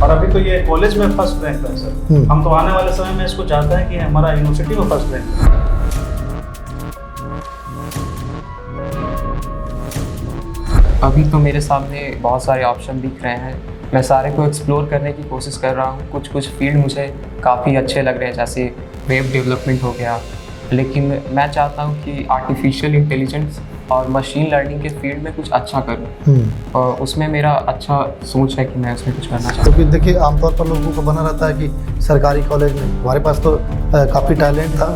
और अभी तो ये कॉलेज में फर्स्ट रैंक है सर। हम तो आने वाले समय में इसको चाहते हैं कि हमारा यूनिवर्सिटी में फर्स्ट रैंक है। अभी तो मेरे सामने बहुत सारे ऑप्शन दिख रहे हैं, मैं सारे को एक्सप्लोर करने की कोशिश कर रहा हूँ। कुछ फील्ड मुझे काफ़ी अच्छे लग रहे हैं, जैसे वेब डेवलपमेंट हो गया, लेकिन मैं चाहता हूँ कि आर्टिफिशियल इंटेलिजेंस और मशीन लर्निंग के फील्ड में कुछ अच्छा करूँ। और उसमें मेरा अच्छा सोच है कि मैं उसमें कुछ करना चाहता हूँ। क्योंकि देखिए आमतौर पर लोगों को बना रहता है कि सरकारी कॉलेज में, हमारे पास तो काफ़ी टैलेंट था,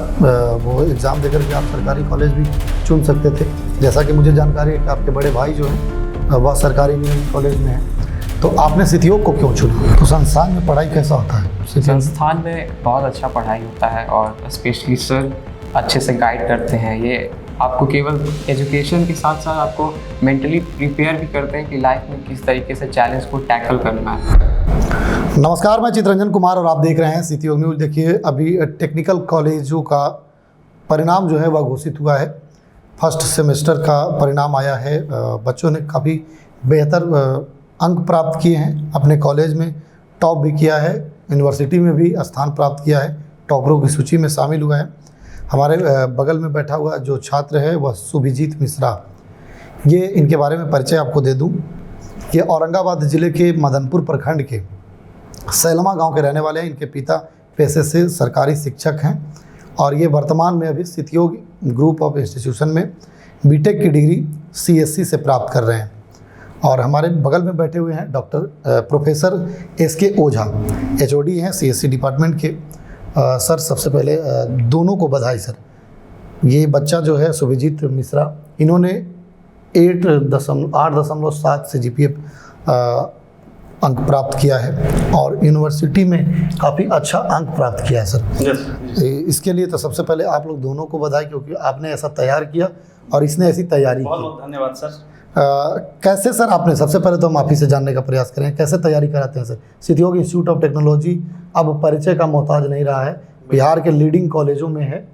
वो एग्ज़ाम देकर के आप सरकारी कॉलेज भी चुन सकते थे। जैसा कि मुझे जानकारी है कि आपके बड़े भाई जो हैं वह सरकारी इंजीनियरिंग कॉलेज में हैं, तो आपने सितियोग को क्यों चुना? तो संस्थान में पढ़ाई कैसा होता है? संस्थान में बहुत अच्छा पढ़ाई होता है और स्पेशली सर अच्छे से गाइड करते हैं। ये आपको केवल एजुकेशन के साथ साथ आपको मेंटली प्रिपेयर भी करते हैं कि लाइफ में किस तरीके से चैलेंज को टैकल करना है। नमस्कार, मैं चित्रंजन कुमार और आप देख रहे हैं सितियोग न्यूज़। देखिए अभी टेक्निकल कॉलेजों का परिणाम जो है वह घोषित हुआ है। फर्स्ट सेमेस्टर का परिणाम आया है। बच्चों ने काफ़ी बेहतर अंक प्राप्त किए हैं, अपने कॉलेज में टॉप भी किया है, यूनिवर्सिटी में भी स्थान प्राप्त किया है, टॉपरों की सूची में शामिल हुआ है। हमारे बगल में बैठा हुआ जो छात्र है वह शुभिजीत मिश्रा, ये इनके बारे में परिचय आपको दे दूं। ये औरंगाबाद ज़िले के मदनपुर प्रखंड के सैलमा गांव के रहने वाले हैं। इनके पिता पेशे से सरकारी शिक्षक हैं और ये वर्तमान में अभी सितियोग ग्रुप ऑफ इंस्टीट्यूशन में बीटेक की डिग्री CSC से प्राप्त कर रहे हैं। और हमारे बगल में बैठे हुए हैं डॉक्टर प्रोफेसर SK ओझा, HOD हैं CSC डिपार्टमेंट के। सर सबसे पहले दोनों को बधाई सर। ये बच्चा जो है शुभिजीत मिश्रा, इन्होंने 8.7 से GPA अंक प्राप्त किया है और यूनिवर्सिटी में काफ़ी अच्छा अंक प्राप्त किया है सर। इसके लिए तो सबसे पहले आप लोग दोनों को बधाई, क्योंकि आपने ऐसा तैयार किया और इसने ऐसी तैयारी की। बहुत धन्यवाद सर। कैसे सर आपने, सबसे पहले तो हम आप ही से जानने का प्रयास करें, कैसे तैयारी कराते हैं सर? सितियोग इंस्टीट्यूट ऑफ टेक्नोलॉजी अब परिचय का मोहताज नहीं रहा है, बिहार के लीडिंग कॉलेजों में है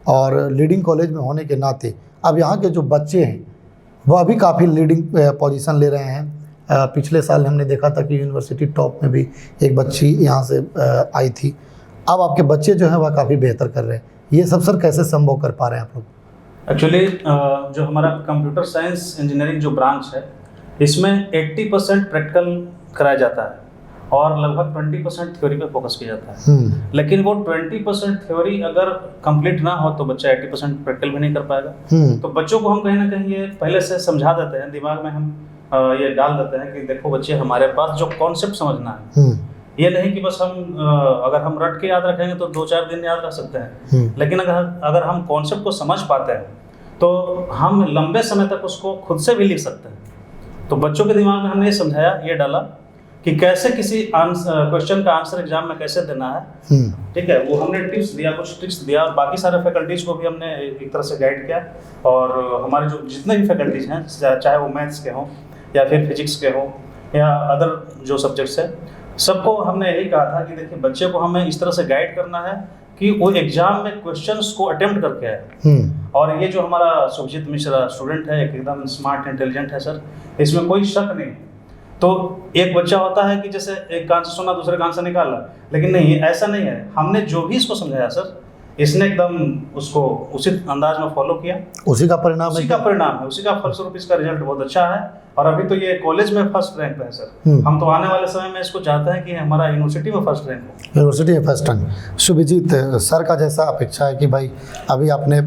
और लीडिंग कॉलेज में होने के नाते अब यहाँ के जो बच्चे हैं वह भी काफ़ी लीडिंग पोजीशन ले रहे हैं। पिछले साल हमने देखा था कि यूनिवर्सिटी टॉप में भी एक बच्ची यहाँ से आई थी। अब आपके बच्चे जो हैं वह काफ़ी बेहतर कर रहे हैं। ये सब सर कैसे संभव कर पा रहे हैं आप लोग? एक्चुअली जो हमारा कंप्यूटर साइंस इंजीनियरिंग जो ब्रांच है, इसमें 80% प्रैक्टिकल कराया जाता है और लगभग 20% थ्योरी पे फोकस किया जाता है। लेकिन वो 20% थ्योरी अगर कंप्लीट ना हो तो बच्चा 80% प्रैक्टिकल भी नहीं कर पाएगा। तो बच्चों को हम कहीं ना कहीं ये पहले से समझा देते हैं, दिमाग में हम ये डाल देते हैं कि देखो बच्चे, हमारे पास जो कॉन्सेप्ट समझना है, ये नहीं कि बस हम अगर हम रट के याद रखेंगे तो 2-4 दिन याद रख सकते हैं। लेकिन अगर हम कॉन्सेप्ट को समझ पाते हैं तो हम लंबे समय तक उसको खुद से भी लिख सकते हैं। तो बच्चों के दिमाग में हमने ये समझाया, ये डाला कि कैसे किसी क्वेश्चन का आंसर एग्जाम में कैसे देना है। ठीक है, वो हमने टिप्स दिया, कुछ ट्रिक्स दिया और बाकी सारे फैकल्टीज को भी हमने एक तरह से गाइड किया। और हमारे जो जितने भी फैकल्टीज हैं, चाहे वो मैथ्स के हों या फिर फिजिक्स के हों या अदर जो सब्जेक्ट्स हैं, सबको हमने यही कहा था कि देखिए बच्चे को हमें इस तरह से गाइड करना है कि वो एग्जाम में क्वेश्चंस को अटेम्प्ट करके आए। और ये जो हमारा शुभिजीत मिश्रा स्टूडेंट है, एकदम स्मार्ट इंटेलिजेंट है सर, इसमें कोई शक नहीं। तो एक बच्चा होता है कि जैसे एक कान से सुना दूसरे कान से निकाला, लेकिन नहीं, ऐसा नहीं है। हमने जो भी इसको समझाया सर, इसने एकदम उसको उचित अंदाज में फॉलो किया। उसी का परिणाम है, उसी का फलस्वरूप इसका रिजल्ट बहुत अच्छा है और अभी तो ये कॉलेज में फर्स्ट रैंक पे है सर। हम तो आने वाले समय में इसको चाहते हैं कि हमारा यूनिवर्सिटी में फर्स्ट रैंक हो। यूनिवर्सिटी में फर्स्ट रैंक। शुभिजीत सर का जैसा अपेक्षा है कि भाई अभी आपने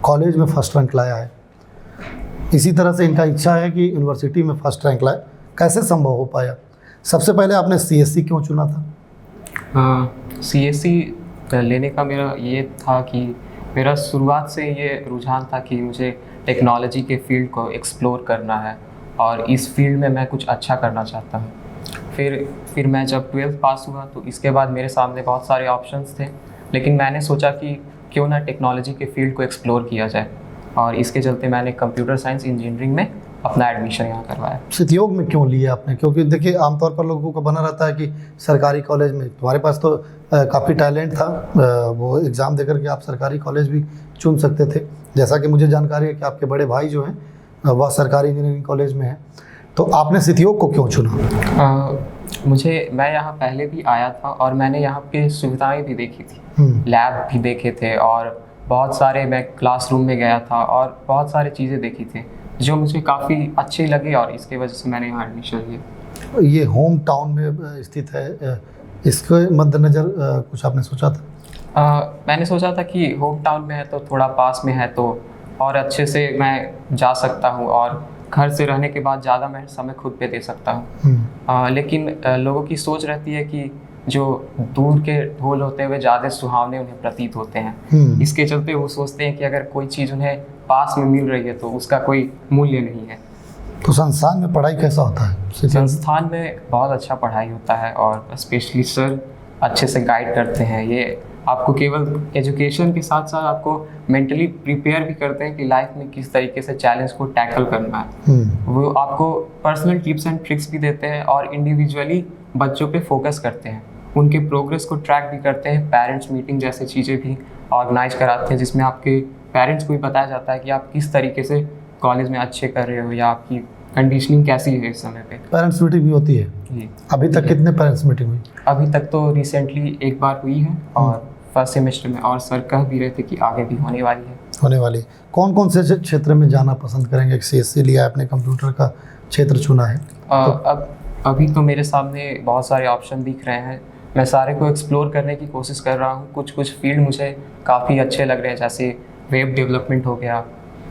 कॉलेज में फर्स्ट रैंक लाया है, इसी तरह से इनका इच्छा है कि यूनिवर्सिटी में फर्स्ट रैंक लाए। कैसे संभव हो पाया? सबसे पहले आपने CSC क्यों चुना था? CSC लेने का मेरा ये था कि मेरा शुरुआत से ये रुझान था कि मुझे टेक्नोलॉजी के फील्ड को एक्सप्लोर करना है और इस फील्ड में मैं कुछ अच्छा करना चाहता हूँ। फिर मैं जब 12th पास हुआ तो इसके बाद मेरे सामने बहुत सारे ऑप्शंस थे, लेकिन मैंने सोचा कि क्यों ना टेक्नोलॉजी के फील्ड को एक्सप्लोर किया जाए और इसके चलते मैंने कंप्यूटर साइंस इंजीनियरिंग में अपना एडमिशन यहाँ करवाया। सितियोग में क्यों लिया आपने? क्योंकि देखिए आमतौर पर लोगों को बना रहता है कि सरकारी कॉलेज में, तुम्हारे पास तो काफ़ी टैलेंट था, वो एग्ज़ाम देकर के आप सरकारी कॉलेज भी चुन सकते थे। जैसा कि मुझे जानकारी है कि आपके बड़े भाई जो हैं वह सरकारी इंजीनियरिंग कॉलेज में हैं, तो आपने सितियोग को क्यों चुना? मैं यहाँ पहले भी आया था और मैंने यहाँ पे सुविधाएं भी देखी थी, हम्म। लैब भी देखे थे और बहुत सारे, मैं क्लासरूम में गया था और बहुत सारी चीज़ें देखी थी जो मुझे काफ़ी अच्छी लगी और इसकी वजह से मैंने यहाँ एडमिशन लिया। ये होम टाउन में स्थित है, इसके मद्देनज़र कुछ आपने सोचा था? मैंने सोचा था कि होम टाउन में है तो थोड़ा पास में है तो और अच्छे से मैं जा सकता हूँ और घर से रहने के बाद ज़्यादा मैं समय खुद पे दे सकता हूँ। लेकिन लोगों की सोच रहती है कि जो दूर के ढोल होते हुए ज़्यादा सुहावने उन्हें प्रतीत होते हैं। इसके चलते वो सोचते हैं कि अगर कोई चीज़ उन्हें पास में मिल रही है तो उसका कोई मूल्य नहीं है। तो संस्थान में पढ़ाई कैसा होता है? संस्थान में बहुत अच्छा पढ़ाई होता है और स्पेशली सर अच्छे से गाइड करते हैं। ये आपको केवल एजुकेशन के साथ साथ आपको मेंटली प्रिपेयर भी करते हैं कि लाइफ में किस तरीके से चैलेंज को टैकल करना है। वो आपको पर्सनल टिप्स एंड ट्रिक्स भी देते हैं और इंडिविजुअली बच्चों पे फोकस करते हैं, उनके प्रोग्रेस को ट्रैक भी करते हैं। पेरेंट्स मीटिंग जैसे चीज़ें भी ऑर्गेनाइज कराते हैं जिसमें आपके पेरेंट्स को भी बताया जाता है कि आप किस तरीके से कॉलेज में अच्छे कर रहे हो या आपकी कंडीशनिंग कैसी है इस समय पे। पेरेंट्स मीटिंग भी होती है जी। अभी तक कितने पेरेंट्स मीटिंग हुई? अभी तक तो रिसेंटली एक बार हुई है और फर्स्ट सेमेस्टर में, और सर कह भी रहे थे कि आगे भी होने वाली है। कौन कौन से क्षेत्र में जाना पसंद करेंगे? CSC लिया, अपने कंप्यूटर का क्षेत्र चुना है अब अभी तो मेरे सामने बहुत सारे ऑप्शन दिख रहे हैं, मैं सारे को एक्सप्लोर करने की कोशिश कर रहा हूँ। कुछ फील्ड मुझे काफ़ी अच्छे लग रहे हैं जैसे वेब डेवलपमेंट हो गया,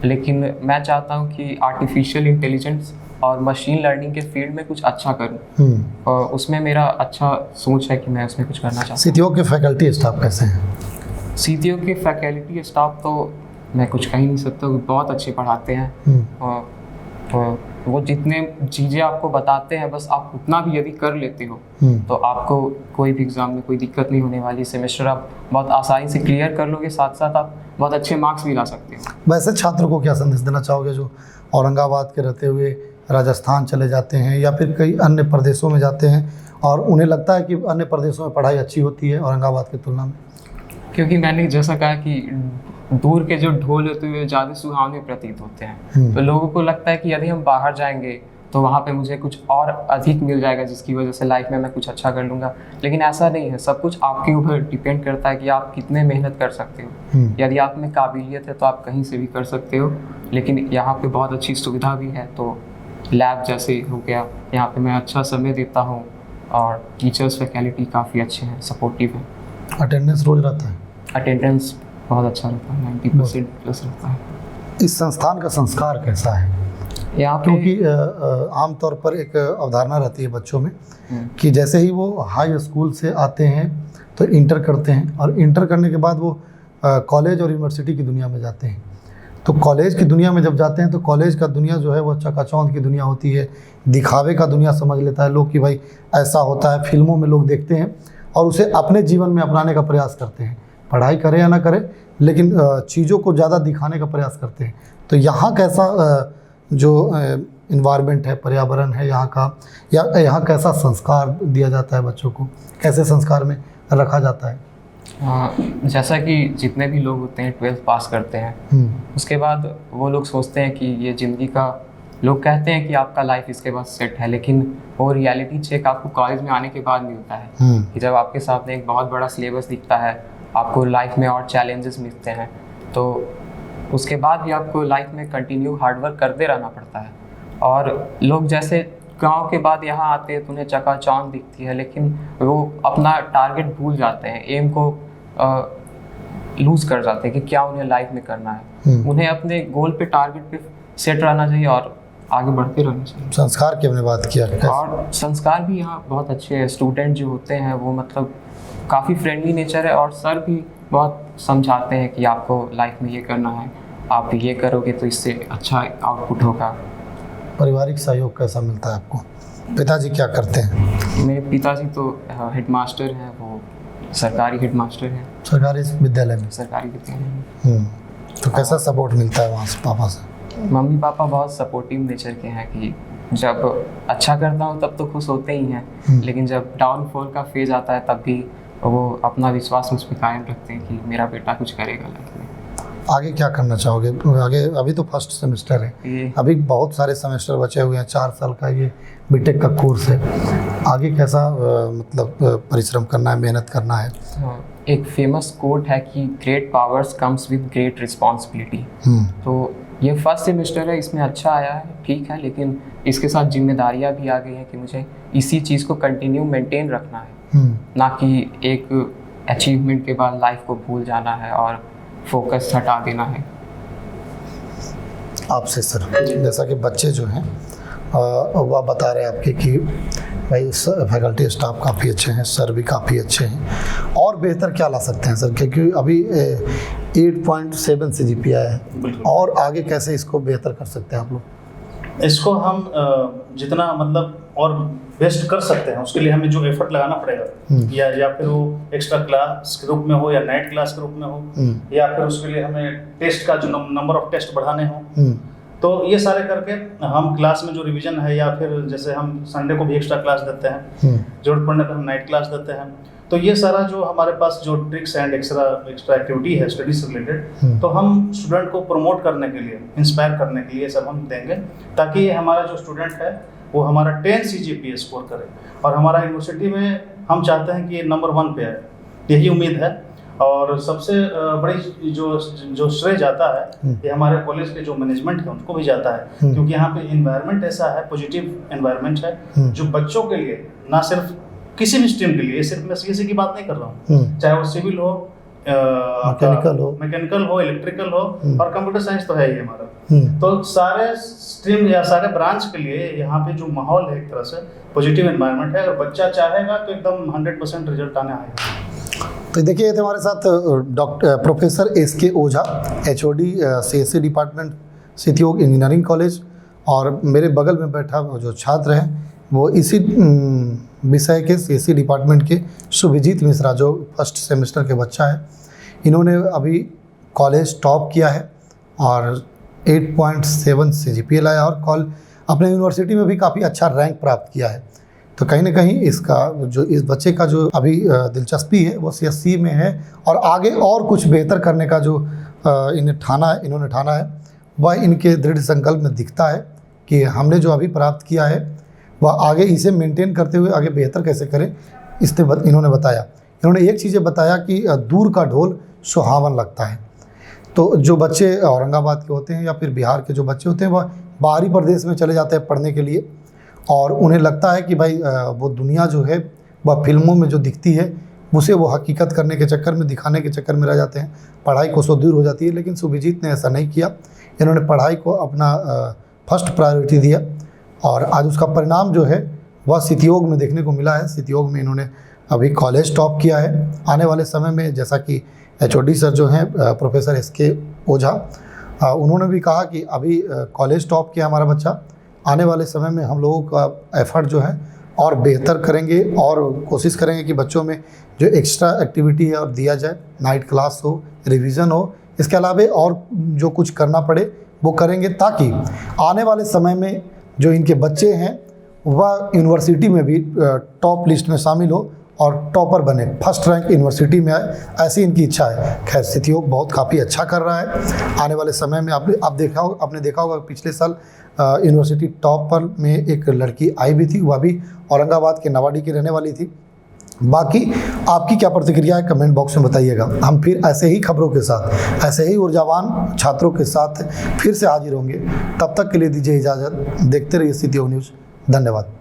लेकिन मैं चाहता हूँ कि आर्टिफिशियल इंटेलिजेंस और मशीन लर्निंग के फील्ड में कुछ अच्छा करूँ और उसमें मेरा अच्छा सोच है कि मैं उसमें कुछ करना चाहता हूँ। CTO के फैकल्टी स्टाफ कैसे हैं? CTO के फैकल्टी स्टाफ तो मैं कुछ कह ही नहीं सकता, वो बहुत अच्छे पढ़ाते हैं और वो जितने चीज़ें आपको बताते हैं बस आप उतना भी यदि कर लेते हो तो आपको कोई भी एग्ज़ाम में कोई दिक्कत नहीं होने वाली। सेमेस्टर आप बहुत आसानी से क्लियर कर लोगे, साथ साथ आप बहुत अच्छे मार्क्स भी ला सकते हो। वैसे छात्रों को क्या संदेश देना चाहोगे जो औरंगाबाद के रहते हुए राजस्थान चले जाते हैं या फिर कई अन्य प्रदेशों में जाते हैं और उन्हें लगता है कि अन्य प्रदेशों में पढ़ाई अच्छी होती है औरंगाबाद की तुलना में? क्योंकि मैंने जैसा कहा कि दूर के जो ढोल होते हुए ज़्यादा सुहावने प्रतीत होते हैं, तो लोगों को लगता है कि यदि हम बाहर जाएंगे तो वहाँ पे मुझे कुछ और अधिक मिल जाएगा जिसकी वजह से लाइफ में मैं कुछ अच्छा कर लूँगा। लेकिन ऐसा नहीं है, सब कुछ आपके ऊपर डिपेंड करता है कि आप कितने मेहनत कर सकते हो। यदि आप में काबिलियत है तो आप कहीं से भी कर सकते हो, लेकिन यहाँ पे बहुत अच्छी सुविधा भी है। तो लैब जैसे हो गया, यहाँ पे मैं अच्छा समय देता हूँ और टीचर्स फैकल्टी काफ़ी अच्छे हैं, सपोर्टिव है। अटेंडेंस रोज रहता है? अटेंडेंस बहुत अच्छा रहता है, 90% प्लस रहता है। इस संस्थान का संस्कार कैसा है? यहाँ पे क्योंकि आमतौर पर एक अवधारणा रहती है बच्चों में कि जैसे ही वो हाई स्कूल से आते हैं तो इंटर करते हैं और इंटर करने के बाद वो कॉलेज और यूनिवर्सिटी की दुनिया में जाते हैं। तो कॉलेज की दुनिया में जब जाते हैं तो कॉलेज का दुनिया जो है वो चकाचौंध की दुनिया होती है, दिखावे का दुनिया समझ लेता है लोग कि भाई ऐसा होता है, फिल्मों में लोग देखते हैं और उसे अपने जीवन में अपनाने का प्रयास करते हैं। पढ़ाई करें या ना करें, लेकिन चीज़ों को ज़्यादा दिखाने का प्रयास करते हैं। तो यहाँ कैसा जो इन्वायरमेंट है, पर्यावरण है यहाँ का, या यहाँ कैसा संस्कार दिया जाता है बच्चों को, कैसे संस्कार में रखा जाता है? जैसा कि जितने भी लोग होते हैं 12th पास करते हैं, उसके बाद वो लोग सोचते हैं कि ये ज़िंदगी का, लोग कहते हैं कि आपका लाइफ इसके बाद सेट है, लेकिन वो रियलिटी चेक आपको कॉलेज में आने के बाद मिलता है कि जब आपके सामने एक बहुत बड़ा सिलेबस दिखता है, आपको लाइफ में और चैलेंजेस मिलते हैं, तो उसके बाद भी आपको लाइफ में कंटिन्यू हार्डवर्क करते रहना पड़ता है। और लोग जैसे गांव के बाद यहाँ आते हैं तो उन्हें चकाचौंध दिखती है, लेकिन वो अपना टारगेट भूल जाते हैं, एम को लूज़ कर जाते हैं कि क्या उन्हें लाइफ में करना है। उन्हें अपने गोल पे, टारगेट पे सेट रहना चाहिए और आगे बढ़ते रहना चाहिए। संस्कार की हमने बात किया, और संस्कार भी यहाँ बहुत अच्छे हैं। स्टूडेंट जो होते हैं वो मतलब काफ़ी फ्रेंडली नेचर है और सर भी बहुत समझाते हैं कि आपको लाइफ में ये करना है, आप ये करोगे तो इससे अच्छा आउटपुट होगा। पारिवारिक सहयोग कैसा मिलता है आपको? पिताजी क्या करते हैं? मेरे पिताजी तो हेडमास्टर हैं, वो सरकारी हेडमास्टर हैं, सरकारी विद्यालय में। सरकारी विद्यालय में। तो कैसा सपोर्ट मिलता है वहाँ से पापा से? मम्मी पापा बहुत सपोर्टिव नेचर के हैं कि जब अच्छा करता हूँ तब तो खुश होते ही हैं, लेकिन जब डाउनफॉल का फेज आता है तब भी वो अपना विश्वास मुझ पर कायम रखते हैं कि मेरा बेटा कुछ करेगा लाइफ में। आगे क्या करना चाहोगे? आगे अभी तो फर्स्ट सेमेस्टर है, अभी बहुत सारे सेमेस्टर बचे हुए हैं, 4 साल का ये बीटेक का कोर्स है। आगे कैसा मतलब परिश्रम करना है, मेहनत करना है? हाँ, एक फेमस कोट है कि great powers comes with great responsibility. तो ये फर्स्ट सेमेस्टर है, इसमें अच्छा आया है, ठीक है, लेकिन इसके साथ जिम्मेदारियां भी आ गई हैं कि मुझे इसी चीज़ को कंटिन्यू मेंटेन रखना है, ना कि एक अचीवमेंट के बाद लाइफ को भूल जाना है और फोकस हटा देना है। आपसे सर, जैसा कि बच्चे जो हैं वह बता रहे हैं आपके कि भाई फैकल्टी स्टाफ काफ़ी अच्छे हैं, सर भी काफ़ी अच्छे हैं, और बेहतर क्या ला सकते हैं सर? क्योंकि अभी 8.7 CGPA है, और आगे कैसे इसको बेहतर कर सकते हैं आप लोग? इसको हम जितना मतलब और बेस्ट कर सकते हैं, उसके लिए हमें जो एफर्ट लगाना पड़ेगा, या फिर वो एक्स्ट्रा क्लास के रूप में हो या नाइट क्लास के रूप में हो, या फिर उसके लिए हमें टेस्ट का जो नंबर ऑफ टेस्ट बढ़ाने हो, तो ये सारे करके हम क्लास में जो रिवीजन है, या फिर जैसे हम संडे को भी एक्स्ट्रा क्लास देते हैं, जरूरत पड़ने पर हम नाइट क्लास देते हैं, तो ये सारा जो हमारे पास जो ट्रिक्स एंड एक्स्ट्रा एक्टिविटी है स्टडी से रिलेटेड, तो हम स्टूडेंट को प्रमोट करने के लिए, इंस्पायर करने के लिए सब हम देंगे, ताकि हमारा जो स्टूडेंट है वो हमारा 10 CGPA स्कोर करे, और हमारा यूनिवर्सिटी में हम चाहते हैं कि नंबर 1 पे आए, यही उम्मीद है। और सबसे बड़ी जो श्रेय जाता है ये हमारे कॉलेज के जो मैनेजमेंट है उनको भी जाता है, क्योंकि यहाँ पे इन्वायरमेंट ऐसा है, पॉजिटिव इन्वायरमेंट है, जो बच्चों के लिए, ना सिर्फ किसी भी स्ट्रीम के लिए, सिर्फ मैं CSE की बात नहीं कर रहा हूँ, चाहे वो सिविल हो, मैकेनिकल हो, इलेक्ट्रिकल हो, और कंप्यूटर साइंस तो है ही हमारा, तो सारे स्ट्रीम या सारे ब्रांच के लिए यहाँ पे जो माहौल है एक तरह से पॉजिटिव एनवायरनमेंट है, और बच्चा चाहेगा तो एकदम 100% रिजल्ट आने आएगा। तो देखिए हमारे साथ प्रोफेसर SK ओझा, HOD CSE डिपार्टमेंट सितियोग इंजीनियरिंग कॉलेज, और मेरे बगल में बैठा जो छात्र है वो इसी विषय के CSE डिपार्टमेंट के शुभजीत मिश्रा, जो फर्स्ट सेमेस्टर के बच्चा है। इन्होंने अभी कॉलेज टॉप किया है और 8.7 CGPA लाया, और अपने यूनिवर्सिटी में भी काफ़ी अच्छा रैंक प्राप्त किया है। तो कहीं ना कहीं इसका जो इस बच्चे का जो अभी दिलचस्पी है वो CSE में है, और आगे और कुछ बेहतर करने का जो इन्होंने ठाना है, वह इनके दृढ़ संकल्प में दिखता है कि हमने जो अभी प्राप्त किया है वह आगे इसे मेंटेन करते हुए आगे बेहतर कैसे करें, इन्होंने बताया। इन्होंने एक चीज़ बताया कि दूर का ढोल सुहावन लगता है। तो जो बच्चे औरंगाबाद के होते हैं या फिर बिहार के जो बच्चे होते हैं, वह बाहरी प्रदेश में चले जाते हैं पढ़ने के लिए, और उन्हें लगता है कि भाई वो दुनिया जो है वह फिल्मों में जो दिखती है उसे वो हकीकत करने के चक्कर में, दिखाने के चक्कर में रह जाते हैं, पढ़ाई को सो दूर हो जाती है। लेकिन शुभजीत ने ऐसा नहीं किया, इन्होंने पढ़ाई को अपना फर्स्ट प्रायोरिटी दिया, और आज उसका परिणाम जो है वह सितियोग में देखने को मिला है। सितियोग में इन्होंने अभी कॉलेज टॉप किया है। आने वाले समय में, जैसा कि HOD सर जो हैं प्रोफेसर SK ओझा, उन्होंने भी कहा कि अभी कॉलेज टॉप किया हमारा बच्चा, आने वाले समय में हम लोगों का एफर्ट जो है और बेहतर करेंगे, और कोशिश करेंगे कि बच्चों में जो एक्स्ट्रा एक्टिविटी है और दिया जाए, नाइट क्लास हो, रिवीजन हो, इसके अलावा और जो कुछ करना पड़े वो करेंगे, ताकि आने वाले समय में जो इनके बच्चे हैं वह यूनिवर्सिटी में भी टॉप लिस्ट में शामिल हो और टॉपर बने, फर्स्ट रैंक यूनिवर्सिटी में आए, ऐसी इनकी इच्छा है। खैर सितियोग बहुत काफ़ी अच्छा कर रहा है। आने वाले समय में आपने देखा होगा पिछले साल यूनिवर्सिटी टॉपर में एक लड़की आई भी थी, वह भी औरंगाबाद के नवाडी की रहने वाली थी। बाकी आपकी क्या प्रतिक्रिया है कमेंट बॉक्स में बताइएगा। हम फिर ऐसे ही खबरों के साथ, ऐसे ही ऊर्जावान छात्रों के साथ फिर से हाजिर होंगे। तब तक के लिए दीजिए इजाज़त। देखते रहिए सितियोग न्यूज़। धन्यवाद।